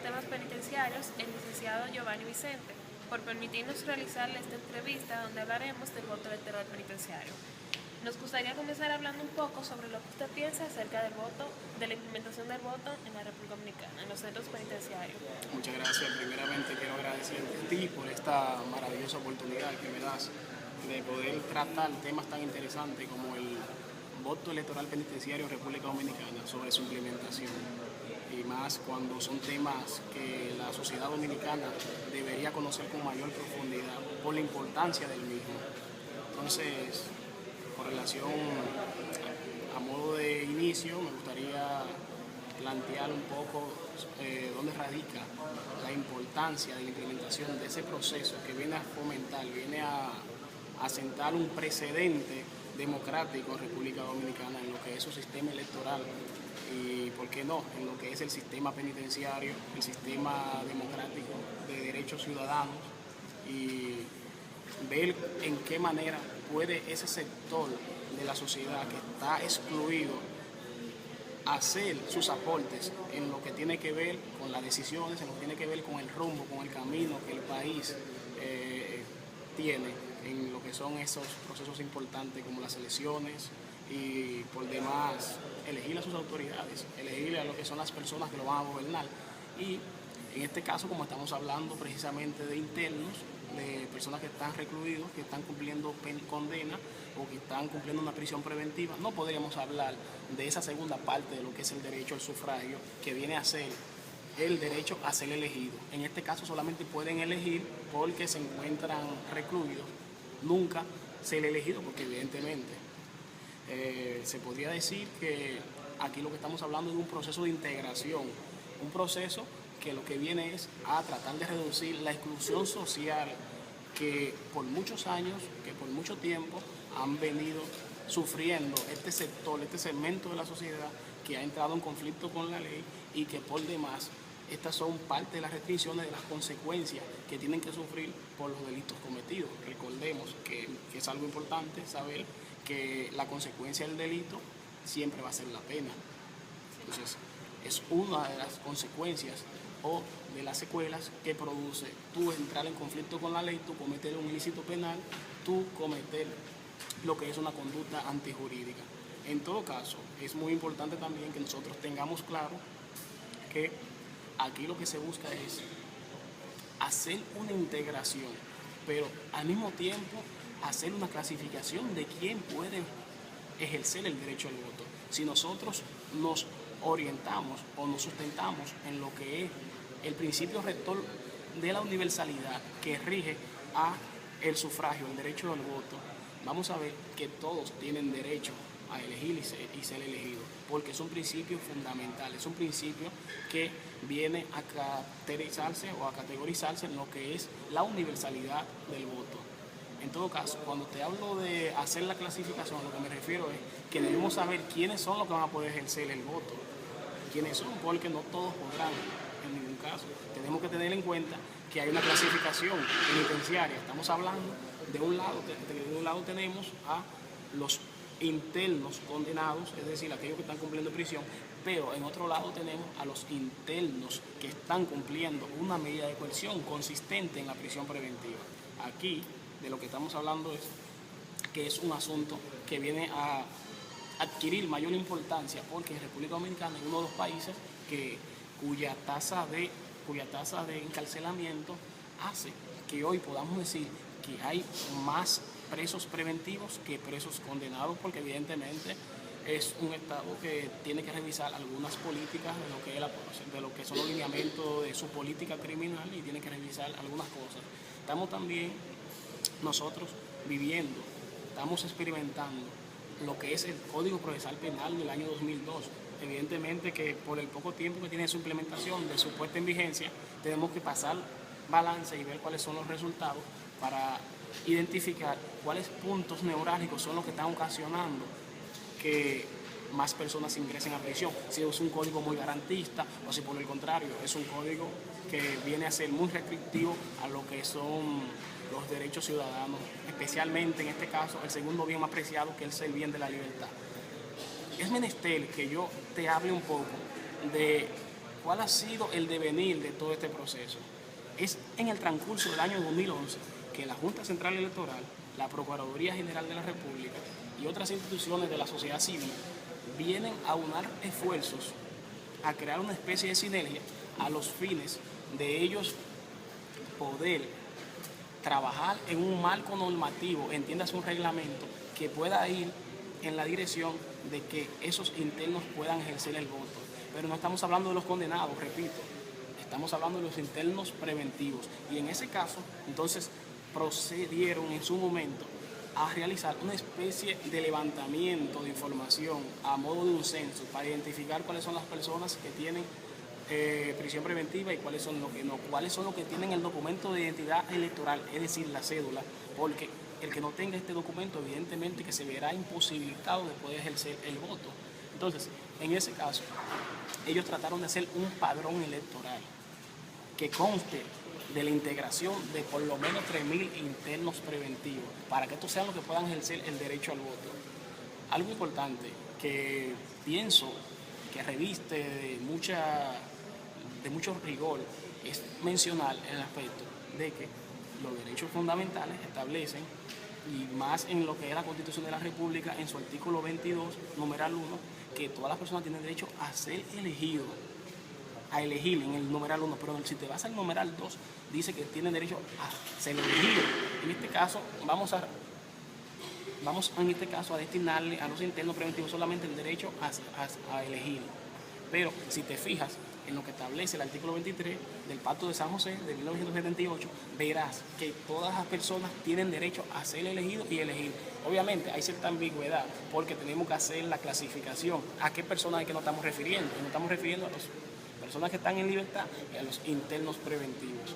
temas penitenciarios, el licenciado Giovanni Vicente, por permitirnos realizarle esta entrevista donde hablaremos del voto electoral penitenciario. Nos gustaría comenzar hablando un poco sobre lo que usted piensa acerca del voto, de la implementación del voto en la República Dominicana, en los centros penitenciarios. Muchas gracias. Primeramente quiero agradecerte a ti por esta maravillosa oportunidad que me das de poder tratar temas tan interesantes como el voto electoral penitenciario en República Dominicana sobre su implementación. Y más cuando son temas que la sociedad dominicana debería conocer con mayor profundidad por la importancia del mismo. Entonces, con relación a modo de inicio, me gustaría plantear un poco dónde radica la importancia de la implementación de ese proceso que viene a fomentar, viene a sentar un precedente democrático en República Dominicana en lo que es su sistema electoral y, ¿por qué no?, en lo que es el sistema penitenciario, el sistema democrático de derechos ciudadanos, y ver en qué manera puede ese sector de la sociedad que está excluido hacer sus aportes en lo que tiene que ver con las decisiones, en lo que tiene que ver con el rumbo, con el camino que el país tiene en lo que son esos procesos importantes como las elecciones y por demás elegir a sus autoridades, elegir a lo que son las personas que lo van a gobernar. Y en este caso, como estamos hablando precisamente de internos, de personas que están recluidos, que están cumpliendo condena o que están cumpliendo una prisión preventiva, no podríamos hablar de esa segunda parte de lo que es el derecho al sufragio, que viene a ser el derecho a ser elegido. En este caso solamente pueden elegir porque se encuentran recluidos, nunca ser elegido porque evidentemente se podría decir que aquí lo que estamos hablando es de un proceso de integración, un proceso que lo que viene es a tratar de reducir la exclusión social que por muchos años, que por mucho tiempo han venido sufriendo este sector, este segmento de la sociedad que ha entrado en conflicto con la ley y que por demás estas son parte de las restricciones, de las consecuencias que tienen que sufrir por los delitos cometidos. Recordemos que es algo importante saber que la consecuencia del delito siempre va a ser la pena. Entonces, es una de las consecuencias o de las secuelas que produce tú entrar en conflicto con la ley, tú cometer un ilícito penal, tú cometer lo que es una conducta antijurídica. En todo caso, es muy importante también que nosotros tengamos claro que aquí lo que se busca es hacer una integración, pero al mismo tiempo hacer una clasificación de quién puede ejercer el derecho al voto. Si nosotros nos orientamos o nos sustentamos en lo que es el principio rector de la universalidad que rige a el sufragio, el derecho al voto, vamos a ver que todos tienen derecho a elegir y ser elegidos, porque es un principio fundamental, es un principio que viene a caracterizarse o a categorizarse en lo que es la universalidad del voto. En todo caso, cuando te hablo de hacer la clasificación, a lo que me refiero es que debemos saber quiénes son los que van a poder ejercer el voto, quiénes son, porque no todos podrán en ningún caso. Tenemos que tener en cuenta que hay una clasificación penitenciaria. Estamos hablando de un lado tenemos a los internos condenados, es decir, aquellos que están cumpliendo prisión, pero en otro lado tenemos a los internos que están cumpliendo una medida de coerción consistente en la prisión preventiva. Aquí de lo que estamos hablando es que es un asunto que viene a adquirir mayor importancia porque en República Dominicana es uno de los países cuya tasa de encarcelamiento hace que hoy podamos decir que hay más presos preventivos que presos condenados, porque evidentemente es un Estado que tiene que revisar algunas políticas de lo que son los lineamientos de su política criminal y tiene que revisar algunas cosas. Estamos también nosotros viviendo, estamos experimentando lo que es el Código Procesal Penal del año 2002. Evidentemente que por el poco tiempo que tiene su implementación, de su puesta en vigencia, tenemos que pasar balance y ver cuáles son los resultados para identificar cuáles puntos neurálgicos son los que están ocasionando que más personas ingresen a prisión. Si es un código muy garantista o si por el contrario es un código que viene a ser muy restrictivo a lo que son los derechos ciudadanos, especialmente en este caso el segundo bien más preciado, que es el bien de la libertad. Es menester que yo te hable un poco de ¿cuál ha sido el devenir de todo este proceso? Es en el transcurso del año 2011 que la Junta Central Electoral, la Procuraduría General de la República y otras instituciones de la sociedad civil vienen a unar esfuerzos a crear una especie de sinergia a los fines de ellos poder trabajar en un marco normativo, entiéndase un reglamento, que pueda ir en la dirección de que esos internos puedan ejercer el voto. Pero no estamos hablando de los condenados, repito, estamos hablando de los internos preventivos. Y en ese caso, entonces, procedieron en su momento a realizar una especie de levantamiento de información a modo de un censo para identificar cuáles son las personas que tienen prisión preventiva y cuáles son los que no, cuáles son los que tienen el documento de identidad electoral, es decir, la cédula, porque el que no tenga este documento evidentemente que se verá imposibilitado de poder ejercer el voto. Entonces, en ese caso, ellos trataron de hacer un padrón electoral que conste de la integración de por lo menos 3.000 internos preventivos, para que estos sean los que puedan ejercer el derecho al voto. Algo importante que pienso que reviste de mucho rigor es mencionar el aspecto de que los derechos fundamentales establecen, y más en lo que es la Constitución de la República, en su artículo 22, numeral 1, que todas las personas tienen derecho a ser elegidos, a elegir en el numeral 1, pero si te vas al numeral 2, dice que tienen derecho a ser elegidos. En este caso, vamos en este caso a destinarle a los internos preventivos solamente el derecho a elegir. Pero si te fijas en lo que establece el artículo 23 del Pacto de San José de 1978, verás que todas las personas tienen derecho a ser elegidos y elegir. Obviamente hay cierta ambigüedad porque tenemos que hacer la clasificación. ¿A qué personas es que nos estamos refiriendo? Nos estamos refiriendo a las personas que están en libertad y a los internos preventivos.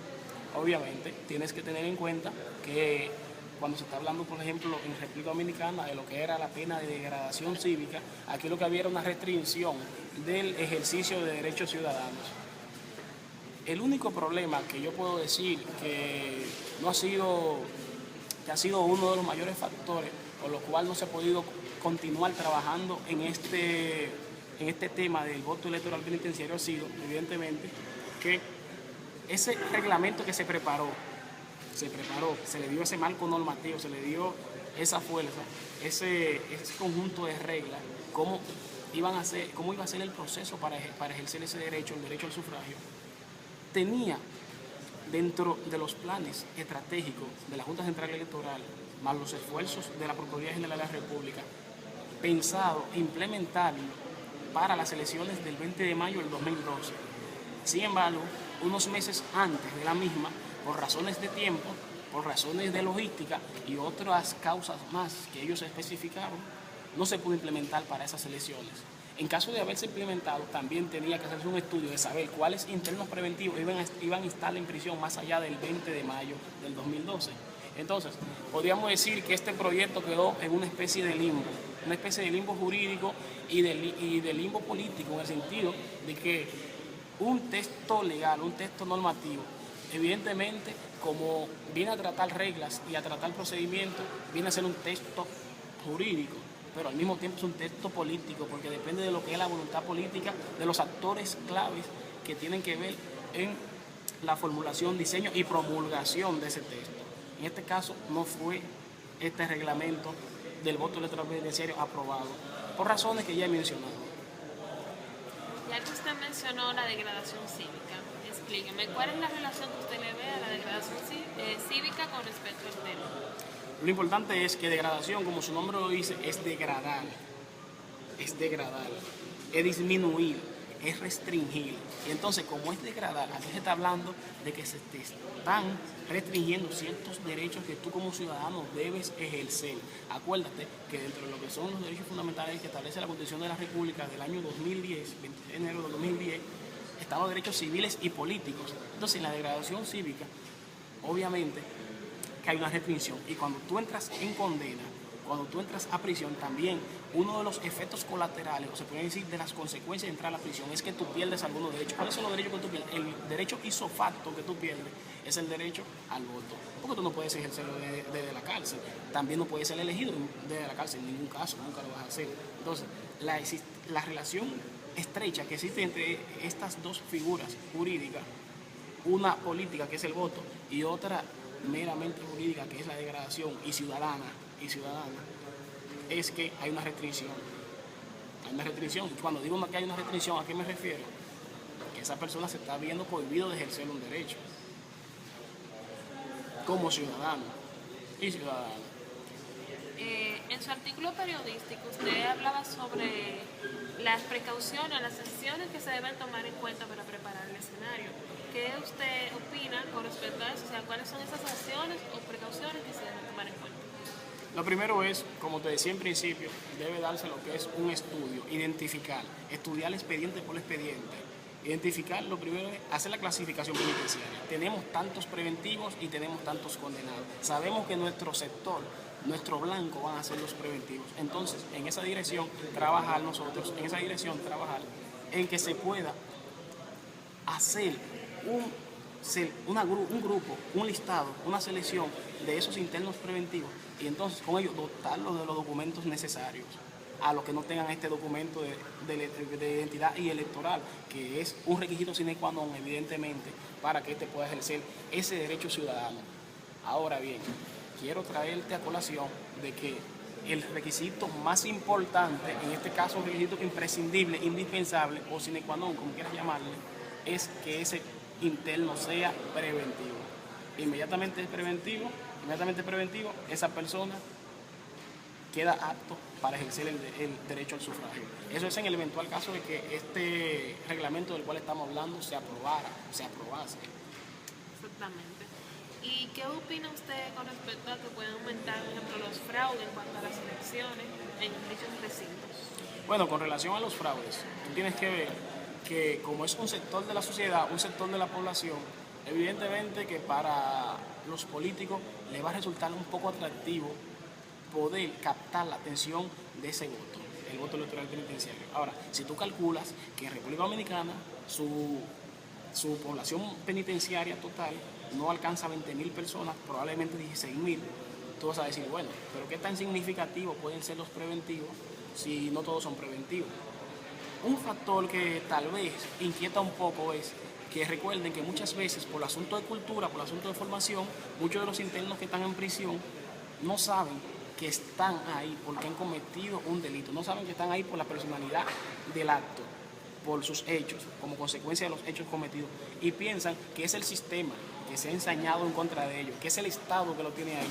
Obviamente tienes que tener en cuenta que cuando se está hablando, por ejemplo, en República Dominicana de lo que era la pena de degradación cívica, aquí lo que había era una restricción del ejercicio de derechos ciudadanos. El único problema que yo puedo decir que ha sido uno de los mayores factores por los cuales no se ha podido continuar trabajando en este tema del voto electoral penitenciario ha sido, evidentemente, que ese reglamento que se preparó, se le dio ese marco normativo, se le dio esa fuerza, ese conjunto de reglas, cómo iba a ser el proceso para ejercer ese derecho, el derecho al sufragio. Tenía dentro de los planes estratégicos de la Junta Central Electoral, más los esfuerzos de la Procuraduría General de la República, pensado implementarlo para las elecciones del 20 de mayo del 2012. Sin embargo, unos meses antes de la misma, por razones de tiempo, por razones de logística y otras causas más que ellos especificaron, no se pudo implementar para esas elecciones. En caso de haberse implementado, también tenía que hacerse un estudio de saber cuáles internos preventivos iban a estar en prisión más allá del 20 de mayo del 2012. Entonces, podríamos decir que este proyecto quedó en una especie de limbo jurídico y de limbo político, en el sentido de que un texto legal, un texto normativo, evidentemente, como viene a tratar reglas y a tratar procedimientos, viene a ser un texto jurídico, pero al mismo tiempo es un texto político, porque depende de lo que es la voluntad política de los actores claves que tienen que ver en la formulación, diseño y promulgación de ese texto. En este caso no fue este reglamento del voto electoral penitenciario aprobado, por razones que ya he mencionado. Ya que usted mencionó la degradación cívica, explíqueme, ¿cuál es la relación que usted le ve a la degradación cívica con respecto al tema? Lo importante es que degradación, como su nombre lo dice, es degradar, es disminuir, es restringir. Y entonces, como es degradar, aquí se está hablando de que se te están restringiendo ciertos derechos que tú como ciudadano debes ejercer. Acuérdate que dentro de lo que son los derechos fundamentales que establece la Constitución de la República del año 2010, 20 de enero de 2010, están los derechos civiles y políticos. Entonces, en la degradación cívica, obviamente, que hay una restricción. Y cuando tú entras en condena, cuando tú entras a prisión, también uno de los efectos colaterales, o se puede decir de las consecuencias de entrar a la prisión, es que tú pierdes algunos derechos. ¿Cuáles son los derechos que tú pierdes? El derecho ipso facto que tú pierdes es el derecho al voto. Porque tú no puedes ejercerlo desde la cárcel. También no puedes ser elegido desde la cárcel, en ningún caso, nunca lo vas a hacer. Entonces, la relación estrecha que existe entre estas dos figuras jurídicas, una política que es el voto y otra meramente jurídica que es la degradación y ciudadana, es que hay una restricción. Hay una restricción. Cuando digo que hay una restricción, ¿a qué me refiero? Que esa persona se está viendo prohibido de ejercer un derecho como ciudadano y ciudadana. En su artículo periodístico usted hablaba sobre las precauciones, las acciones que se deben tomar en cuenta para preparar el escenario. ¿Qué usted opina con respecto a eso? O sea, ¿cuáles son esas acciones o precauciones que se deben tomar en cuenta? Lo primero es, como te decía en principio, debe darse lo que es un estudio, identificar, estudiar expediente por expediente. Identificar, lo primero es hacer la clasificación penitenciaria. Tenemos tantos preventivos y tenemos tantos condenados. Sabemos que nuestro sector, nuestro blanco van a ser los preventivos. Entonces, en esa dirección trabajar nosotros, en que se pueda hacer un grupo, un listado, una selección de esos internos preventivos y entonces con ellos dotarlos de los documentos necesarios a los que no tengan este documento de identidad y electoral, que es un requisito sine qua non, evidentemente, para que éste pueda ejercer ese derecho ciudadano. Ahora bien, quiero traerte a colación de que el requisito más importante, en este caso un requisito imprescindible, indispensable o sine qua non, como quieras llamarle, es que ese interno sea preventivo. Inmediatamente preventivo, esa persona queda apto para ejercer el derecho al sufragio. Eso es en el eventual caso de que este reglamento del cual estamos hablando se aprobase. Exactamente. ¿Y qué opina usted con respecto a que pueden aumentar, por ejemplo, los fraudes en cuanto a las elecciones en dichos recintos? Bueno, con relación a los fraudes, tú tienes que ver que como es un sector de la sociedad, un sector de la población, evidentemente que para los políticos les va a resultar un poco atractivo poder captar la atención de ese voto, el voto electoral penitenciario. Ahora, si tú calculas que en República Dominicana su población penitenciaria total no alcanza 20.000 personas, probablemente 16.000, tú vas a decir, bueno, pero ¿qué tan significativos pueden ser los preventivos si no todos son preventivos? Un factor que tal vez inquieta un poco es que recuerden que muchas veces por el asunto de cultura, por el asunto de formación, muchos de los internos que están en prisión no saben que están ahí porque han cometido un delito, no saben que están ahí por la personalidad del acto, por sus hechos, como consecuencia de los hechos cometidos, y piensan que es el sistema que se ha ensañado en contra de ellos, que es el Estado que lo tiene ahí.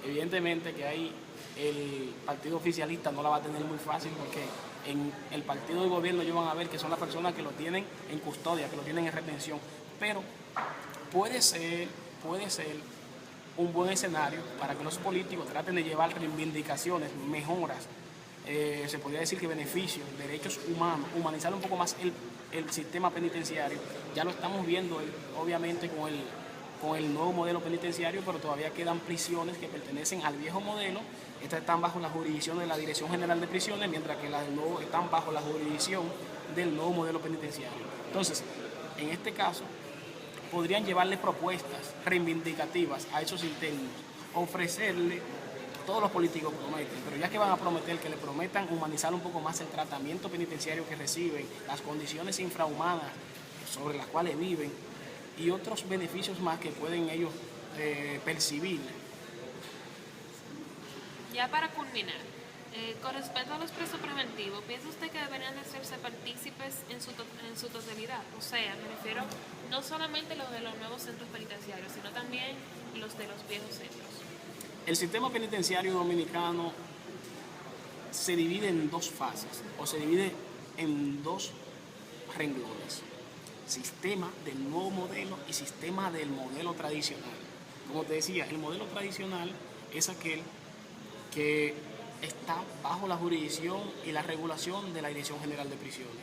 Evidentemente que ahí el partido oficialista no la va a tener muy fácil porque en el partido de gobierno ellos van a ver que son las personas que lo tienen en custodia, que lo tienen en retención, pero puede ser un buen escenario para que los políticos traten de llevar reivindicaciones, mejoras, se podría decir que beneficios, derechos humanos, humanizar un poco más el sistema penitenciario. Ya lo estamos viendo obviamente con el nuevo modelo penitenciario, pero todavía quedan prisiones que pertenecen al viejo modelo. Estas están bajo la jurisdicción de la Dirección General de Prisiones, mientras que las del nuevo están bajo la jurisdicción del nuevo modelo penitenciario. Entonces, en este caso, podrían llevarle propuestas reivindicativas a esos internos, ofrecerle, todos los políticos prometen, pero ya que van a prometer, que le prometan humanizar un poco más el tratamiento penitenciario que reciben, las condiciones infrahumanas sobre las cuales viven y otros beneficios más que pueden ellos percibir. Ya para culminar, con respecto a los presos preventivos, ¿piensa usted que deberían de hacerse partícipes en su totalidad? O sea, me refiero no solamente los de los nuevos centros penitenciarios, sino también los de los viejos centros. El sistema penitenciario dominicano se divide en dos fases, o se divide en dos renglones: sistema del nuevo modelo y sistema del modelo tradicional. Como te decía, el modelo tradicional es aquel que está bajo la jurisdicción y la regulación de la Dirección General de Prisiones.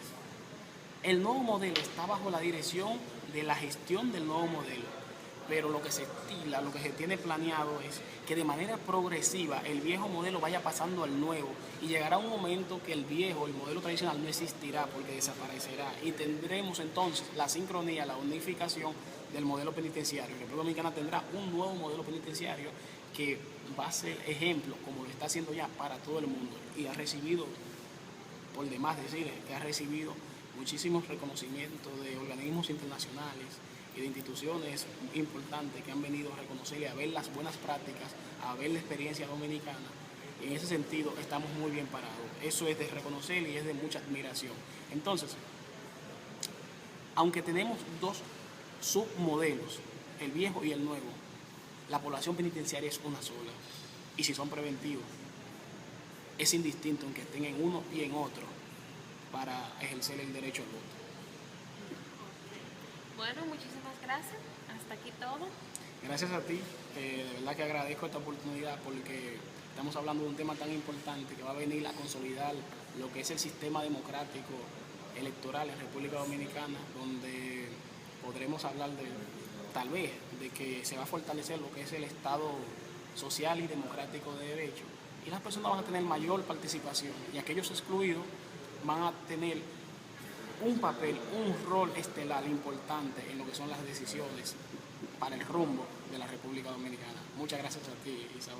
El nuevo modelo está bajo la dirección de la gestión del nuevo modelo, pero lo que se estila, lo que se tiene planeado es que de manera progresiva el viejo modelo vaya pasando al nuevo y llegará un momento que el modelo tradicional no existirá porque desaparecerá y tendremos entonces la sincronía, la unificación del modelo penitenciario. La República Dominicana tendrá un nuevo modelo penitenciario que va a ser ejemplo, como lo está haciendo ya para todo el mundo, y ha recibido, por demás decir, que ha recibido muchísimos reconocimientos de organismos internacionales y de instituciones importantes que han venido a reconocer y a ver las buenas prácticas, a ver la experiencia dominicana. Y en ese sentido estamos muy bien parados. Eso es de reconocer y es de mucha admiración. Entonces, aunque tenemos dos submodelos, el viejo y el nuevo, la población penitenciaria es una sola. Y si son preventivos, es indistinto en que estén en uno y en otro para ejercer el derecho al voto. Bueno, muchísimas gracias. Hasta aquí todo. Gracias a ti, de verdad que agradezco esta oportunidad porque estamos hablando de un tema tan importante que va a venir a consolidar lo que es el sistema democrático electoral en República Dominicana, donde podremos hablar de, tal vez, de que se va a fortalecer lo que es el Estado social y democrático de derecho. Y las personas van a tener mayor participación y aquellos excluidos van a tener un papel, un rol estelar importante en lo que son las decisiones para el rumbo de la República Dominicana. Muchas gracias a ti, Isabel.